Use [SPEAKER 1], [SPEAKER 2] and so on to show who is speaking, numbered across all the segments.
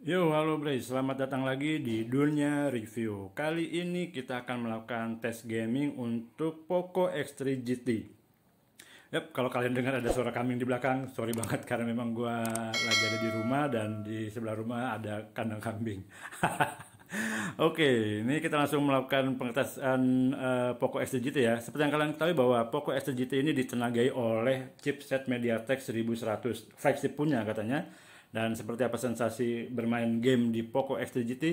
[SPEAKER 1] Yo, halo Bray, selamat datang lagi di Dunia Review. Kali ini kita akan melakukan tes gaming untuk Poco X3 GT. Yap, kalau kalian dengar ada suara kambing di belakang, sorry banget karena memang gua lagi ada di rumah dan di sebelah rumah ada kandang kambing. Oke, ini kita langsung melakukan pengetesan Poco X3 GT ya. Seperti yang kalian ketahui bahwa Poco X3 GT ini ditenagai oleh chipset MediaTek 1100 flagship punya katanya. Dan seperti apa sensasi bermain game di Poco X3 GT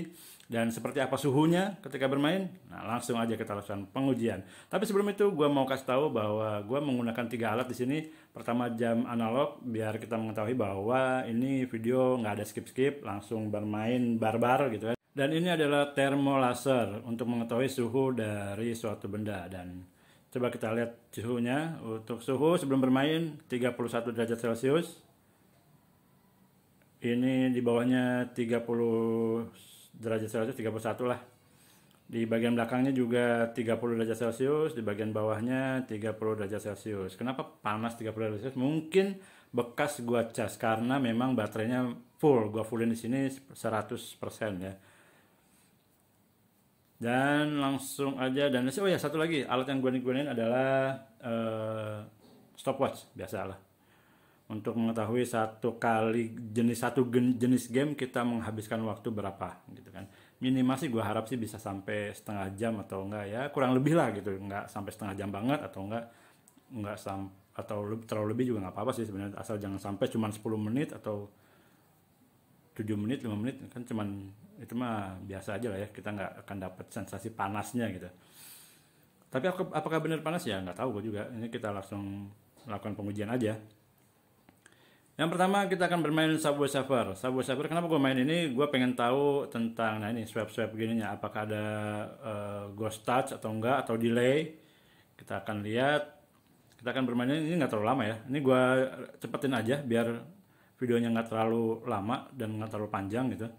[SPEAKER 1] dan seperti apa suhunya ketika bermain. Nah, langsung aja kita lakukan pengujian. Tapi sebelum itu gue mau kasih tahu bahwa gue menggunakan 3 alat di sini. Pertama, jam analog biar kita mengetahui bahwa ini video nggak ada skip-skip, langsung bermain barbar gitu kan. Dan ini adalah thermolaser untuk mengetahui suhu dari suatu benda. Dan coba kita lihat suhunya. Untuk suhu sebelum bermain 31 derajat Celcius. Ini di bawahnya 30 derajat Celcius, 31 lah. Di bagian belakangnya juga 30 derajat Celcius, di bagian bawahnya 30 derajat Celcius. Kenapa panas 30 derajat Celcius? Mungkin bekas gua cas karena memang baterainya full. Gua fullin di sini 100% ya. Dan langsung aja, dan oh ya, satu lagi alat yang gua gunain adalah stopwatch biasalah. Untuk mengetahui satu jenis game kita menghabiskan waktu berapa gitu kan. Minimal sih gue harap sih bisa sampai setengah jam atau enggak ya, kurang lebih lah gitu, enggak sampai setengah jam banget atau enggak atau terlalu lebih juga nggak apa-apa sih sebenarnya, asal jangan sampai cuma 10 menit atau 7 menit 5 menit kan, cuman itu mah biasa aja lah ya, kita nggak akan dapat sensasi panasnya gitu. Tapi apakah benar panas ya nggak tahu gue juga, ini kita langsung lakukan pengujian aja. Yang pertama kita akan bermain Subway Surfer. Subway Surfer, kenapa gue main ini? Gue pengen tahu tentang, nah ini swap-swap gininya, apakah ada ghost touch atau enggak, atau delay. Kita akan lihat. Kita akan bermain ini nggak terlalu lama ya. Ini gue cepetin aja biar videonya nggak terlalu lama dan nggak terlalu panjang gitu.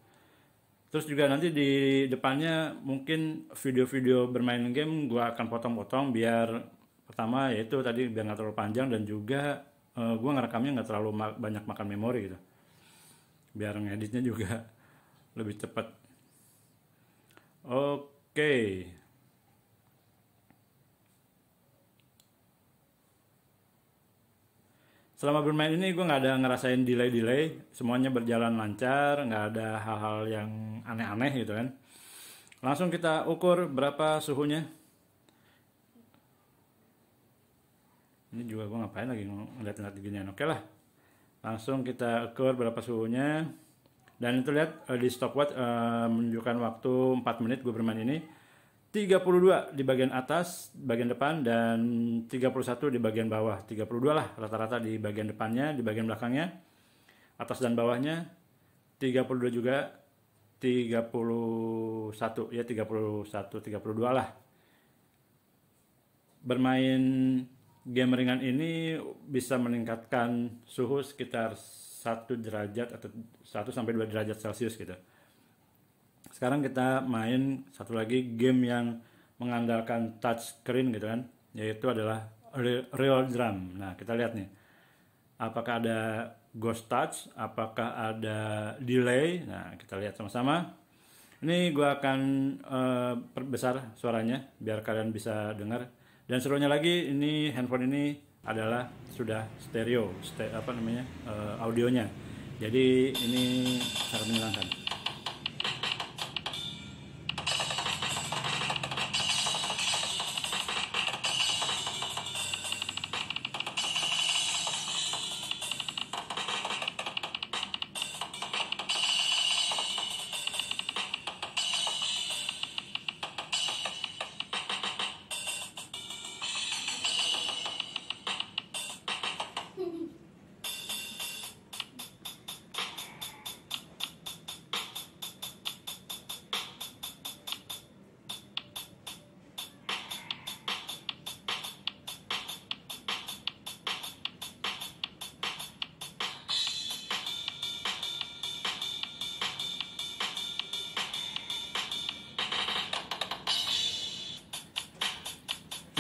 [SPEAKER 1] Terus juga nanti di depannya mungkin video-video bermain game gue akan potong-potong biar pertama yaitu tadi biar nggak terlalu panjang, dan juga gue ngerekamnya nggak terlalu banyak makan memori gitu, biar ngeditnya juga lebih cepat. Oke, selama bermain ini gue nggak ada ngerasain delay, semuanya berjalan lancar, nggak ada hal-hal yang aneh-aneh gitu kan. Langsung kita ukur berapa suhunya. Ini juga gue ngapain lagi ngeliat-ngeliat ginian. Oke lah, langsung kita ukur berapa suhunya. Dan itu lihat di stopwatch menunjukkan waktu 4 menit gue bermain ini. 32 di bagian atas, bagian depan, dan 31 di bagian bawah. 32 lah rata-rata di bagian depannya, di bagian belakangnya, atas dan bawahnya. 32 juga, 31 ya, 31 32 lah. Bermain game ringan ini bisa meningkatkan suhu sekitar 1 derajat atau 1 sampai 2 derajat Celcius gitu. Sekarang kita main satu lagi game yang mengandalkan touch screen gitu kan, yaitu adalah Real Drum. Nah, kita lihat nih. Apakah ada ghost touch, apakah ada delay. Nah, kita lihat sama-sama. Ini gue akan perbesar suaranya biar kalian bisa dengar. Dan serunya lagi, ini handphone ini adalah sudah stereo, audionya. Jadi ini sangat menyenangkan.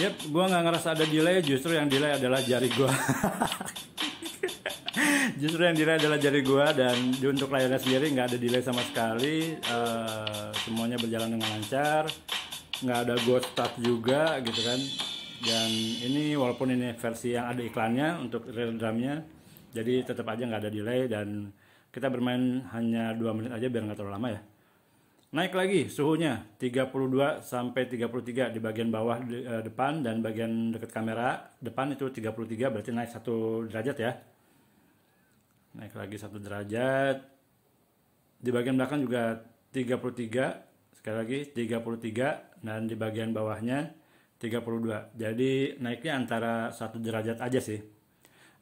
[SPEAKER 1] Yep, gue nggak ngerasa ada delay, justru yang delay adalah jari gue. Justru yang delay adalah jari gua, dan untuk layarnya sendiri nggak ada delay sama sekali. Semuanya berjalan dengan lancar, nggak ada ghost start juga gitu kan. Dan ini walaupun ini versi yang ada iklannya untuk real drumnya, jadi tetap aja nggak ada delay, dan kita bermain hanya 2 menit aja biar nggak terlalu lama ya. Naik lagi suhunya 32 sampai 33 di bagian bawah depan, dan bagian dekat kamera depan itu 33, berarti naik 1 derajat ya. Naik lagi 1 derajat. Di bagian belakang juga 33, sekali lagi 33, dan di bagian bawahnya 32. Jadi naiknya antara 1 derajat aja sih.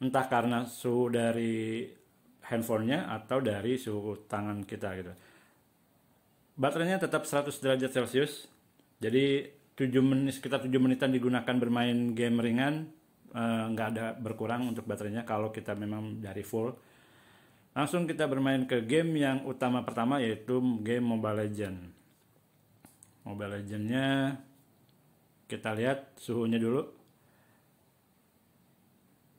[SPEAKER 1] Entah karena suhu dari handphonenya atau dari suhu tangan kita gitu. Baterainya tetap 100 derajat Celcius. Jadi 7 menit, sekitar 7 menitan digunakan bermain game ringan, nggak ada berkurang untuk baterainya kalau kita memang dari full. Langsung kita bermain ke game yang utama pertama, yaitu game Mobile Legends. Mobile Legends-nya kita lihat suhunya dulu.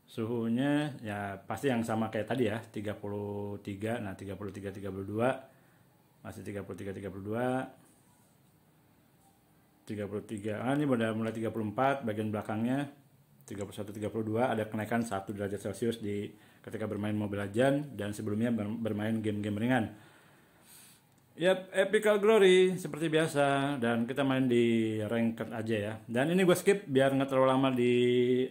[SPEAKER 1] Suhunya ya pasti yang sama kayak tadi ya, 33. Nah, 33 32. Masih 33 32. 33. Ini udah mulai 34, bagian belakangnya 31 32, ada kenaikan 1 derajat Celcius di ketika bermain Mobile Legends, dan sebelumnya bermain game-game ringan. Yap, Epical Glory seperti biasa, dan kita main di ranked aja ya. Dan ini gue skip biar nggak terlalu lama di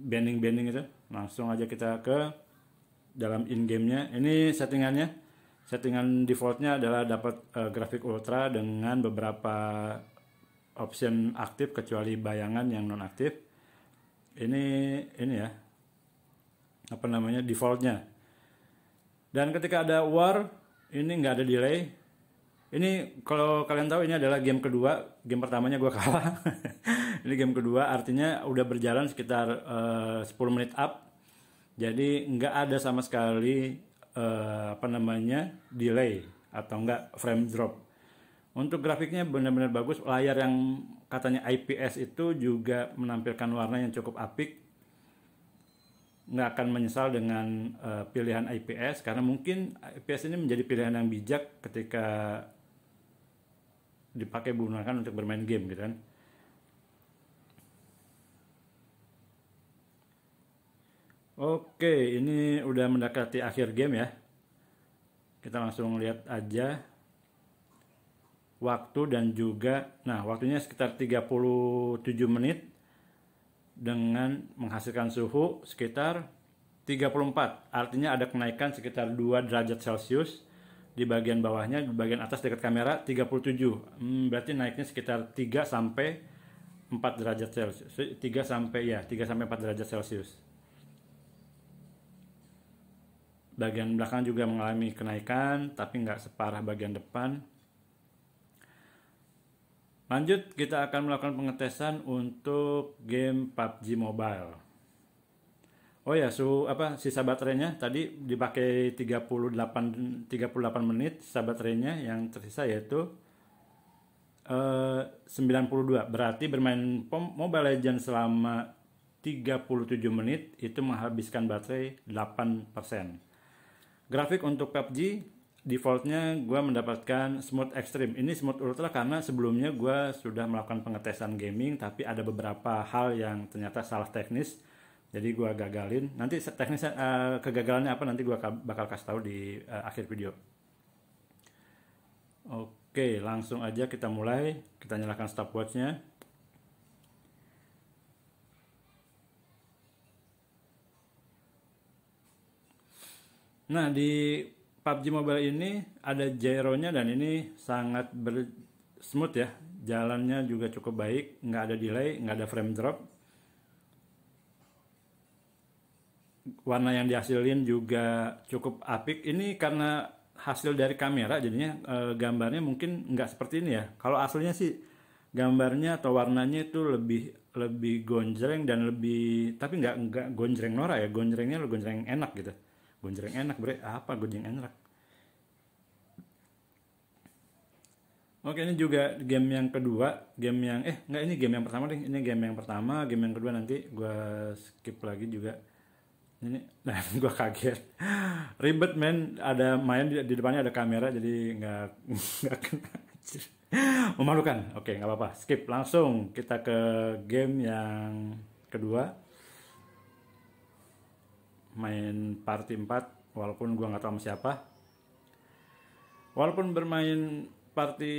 [SPEAKER 1] bending itu. Langsung aja kita ke dalam in game-nya. Ini settingannya. Settingan defaultnya adalah dapat grafik ultra dengan beberapa option aktif kecuali bayangan yang non aktif. Ini ya, defaultnya. Dan ketika ada war, ini nggak ada delay. Ini kalau kalian tahu, ini adalah game kedua. Game pertamanya gue kalah. Ini game kedua, artinya udah berjalan sekitar 10 menit up. Jadi nggak ada sama sekali delay atau enggak frame drop. Untuk grafiknya benar-benar bagus. Layar yang katanya IPS itu juga menampilkan warna yang cukup apik. Nggak akan menyesal dengan pilihan IPS, karena mungkin IPS ini menjadi pilihan yang bijak ketika dipakai gunakan untuk bermain game gitu kan. Oke, ini udah mendekati akhir game ya. Kita langsung lihat aja waktu dan juga, nah waktunya sekitar 37 menit dengan menghasilkan suhu sekitar 34. Artinya ada kenaikan sekitar 2 derajat Celcius di bagian bawahnya, di bagian atas dekat kamera 37. Berarti naiknya sekitar 3 sampai 4 derajat Celcius. 3 sampai 4 derajat Celcius. Bagian belakang juga mengalami kenaikan, tapi nggak separah bagian depan. Lanjut, kita akan melakukan pengetesan untuk game PUBG Mobile. Oh ya, sisa baterainya tadi dipakai 38 menit. Sisa baterainya yang tersisa yaitu 92. Berarti bermain Mobile Legends selama 37 menit itu menghabiskan baterai 8%. Grafik untuk PUBG defaultnya gue mendapatkan smooth extreme. Ini smooth ultra karena sebelumnya gue sudah melakukan pengetesan gaming, tapi ada beberapa hal yang ternyata salah teknis, jadi gue gagalin. Nanti teknisnya kegagalannya apa nanti gue bakal kasih tahu di akhir video. Oke, langsung aja kita mulai. Kita nyalakan stopwatchnya. Nah, di PUBG Mobile ini ada gyronya, dan ini sangat smooth ya. Jalannya juga cukup baik, nggak ada delay, nggak ada frame drop. Warna yang dihasilin juga cukup apik. Ini karena hasil dari kamera, jadinya gambarnya mungkin nggak seperti ini ya. Kalau aslinya sih gambarnya atau warnanya itu lebih gonjreng dan lebih, tapi nggak gonjreng norak ya. Gonjrengnya gonjreng enak gitu. Gonjreng enak, gonjreng enak. Oke, ini juga game yang kedua, ini game yang pertama deh. Ini game yang pertama, game yang kedua nanti gue skip lagi juga. Ini nah gue kaget, ribet men, ada main di depannya ada kamera jadi nggak nggak kena. Memalukan. Oke, nggak apa-apa, skip, langsung kita ke game yang kedua, main party 4. Walaupun gue nggak tahu sama siapa, walaupun bermain party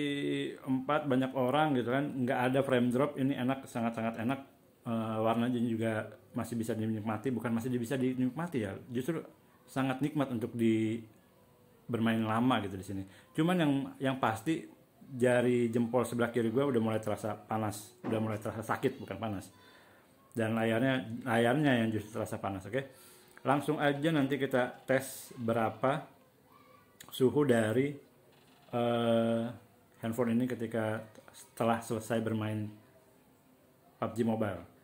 [SPEAKER 1] 4 banyak orang gitu kan, nggak ada frame drop. Ini enak, sangat-sangat enak. Warnanya juga masih bisa dinikmati, bukan masih bisa dinikmati ya, justru sangat nikmat untuk di bermain lama gitu di sini. Cuman yang pasti jari jempol sebelah kiri gue udah mulai terasa panas, udah mulai terasa sakit, bukan panas. Dan layarnya yang justru terasa panas. Oke, langsung aja nanti kita tes berapa suhu dari handphone ini ketika setelah selesai bermain PUBG Mobile.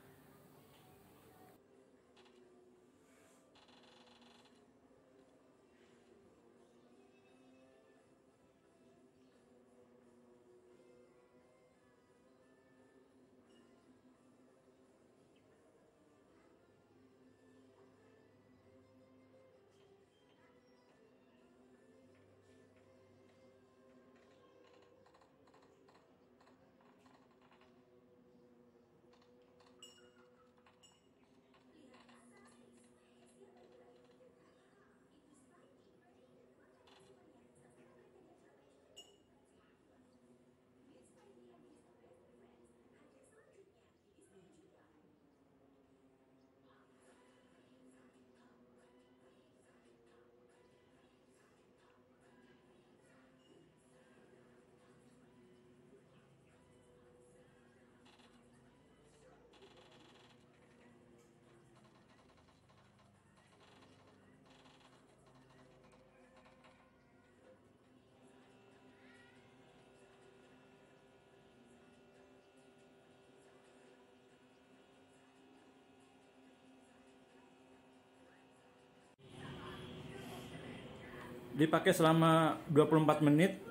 [SPEAKER 1] Dipakai selama 24 menit,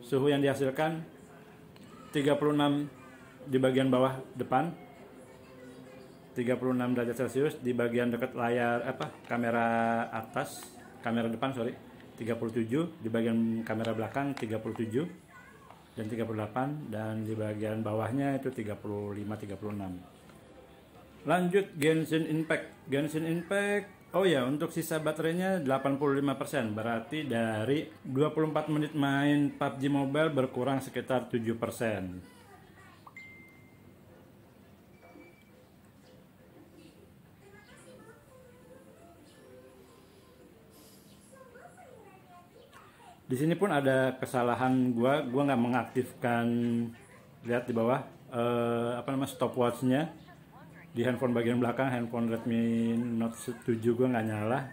[SPEAKER 1] suhu yang dihasilkan 36 di bagian bawah depan, 36 derajat Celcius di bagian dekat layar kamera atas, kamera depan sorry, 37 di bagian kamera belakang, 37 dan 38, dan di bagian bawahnya itu 35-36. Lanjut Genshin Impact. Genshin Impact, oh ya, untuk sisa baterainya 85%, berarti dari 24 menit main PUBG Mobile berkurang sekitar 7%. Di sini pun ada kesalahan gua nggak mengaktifkan, lihat di bawah stopwatchnya di handphone bagian belakang, handphone Redmi Note 7 gue nggak nyala.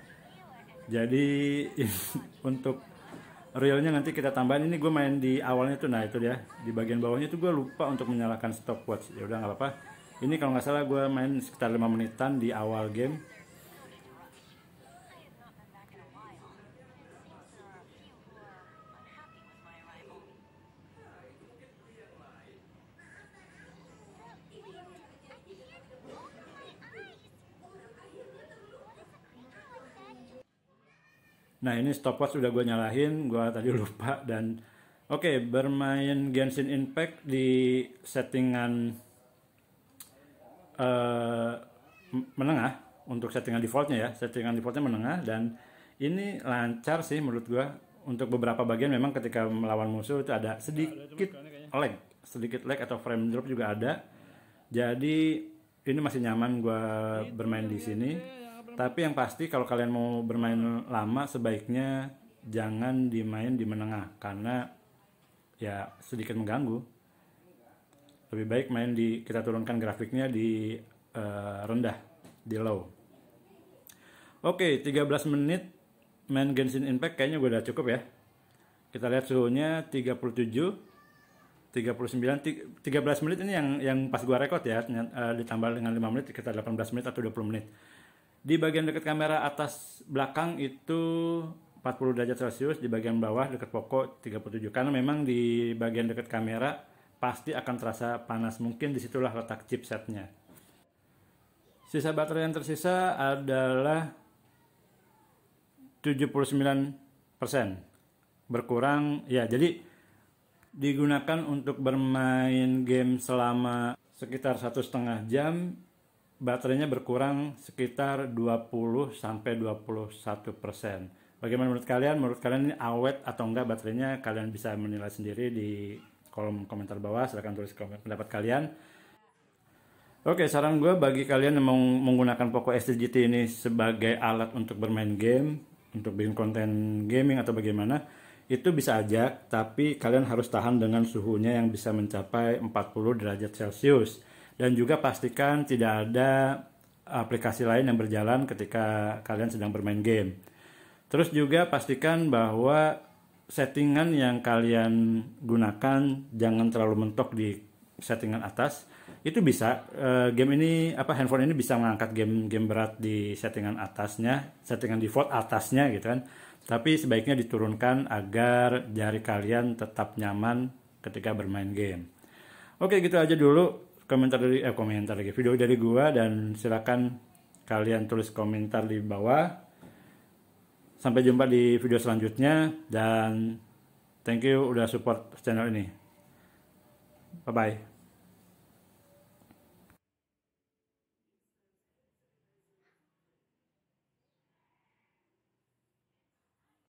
[SPEAKER 1] Jadi untuk realnya nanti kita tambahin. Ini gue main di awalnya tuh, nah itu dia di bagian bawahnya tuh gue lupa untuk menyalakan stopwatch. Ya udah nggak apa-apa. Ini kalau nggak salah gue main sekitar 5 menitan di awal game. Nah ini stopwatch udah gue nyalahin, gue tadi lupa. Dan oke, bermain Genshin Impact di settingan menengah. Untuk settingan defaultnya ya, settingan defaultnya menengah, dan ini lancar sih menurut gue. Untuk beberapa bagian memang ketika melawan musuh itu ada sedikit lag atau frame drop juga ada. Jadi ini masih nyaman gue bermain di sini. Tapi yang pasti kalau kalian mau bermain lama sebaiknya jangan dimain di menengah, karena ya sedikit mengganggu. Lebih baik main kita turunkan grafiknya di rendah, di low. Oke, 13 menit main Genshin Impact kayaknya gue udah cukup ya. Kita lihat suhunya 37, 39, 13 menit ini yang pas gue rekod ya, ditambah dengan 5 menit kita 18 menit atau 20 menit. Di bagian dekat kamera atas belakang itu 40 derajat Celcius, di bagian bawah dekat pokok 37. Karena memang di bagian dekat kamera pasti akan terasa panas, mungkin disitulah letak chipsetnya. Sisa baterai yang tersisa adalah 79%. Berkurang ya, jadi digunakan untuk bermain game selama sekitar 1,5 jam, baterainya berkurang sekitar 20-21%. Bagaimana menurut kalian? Menurut kalian ini awet atau enggak baterainya? Kalian bisa menilai sendiri di kolom komentar bawah. Silahkan tulis pendapat kalian. Oke, saran gue bagi kalian yang mau menggunakan Poco X3 GT ini sebagai alat untuk bermain game, untuk bikin konten gaming atau bagaimana, itu bisa aja, tapi kalian harus tahan dengan suhunya yang bisa mencapai 40 derajat Celcius. Dan juga pastikan tidak ada aplikasi lain yang berjalan ketika kalian sedang bermain game. Terus juga pastikan bahwa settingan yang kalian gunakan jangan terlalu mentok di settingan atas. Itu bisa handphone ini bisa mengangkat game berat di settingan atasnya, settingan default atasnya gitu kan. Tapi sebaiknya diturunkan agar jari kalian tetap nyaman ketika bermain game. Oke, gitu aja dulu video dari gua, dan silakan kalian tulis komentar di bawah. Sampai jumpa di video selanjutnya, dan thank you udah support channel ini. Bye bye.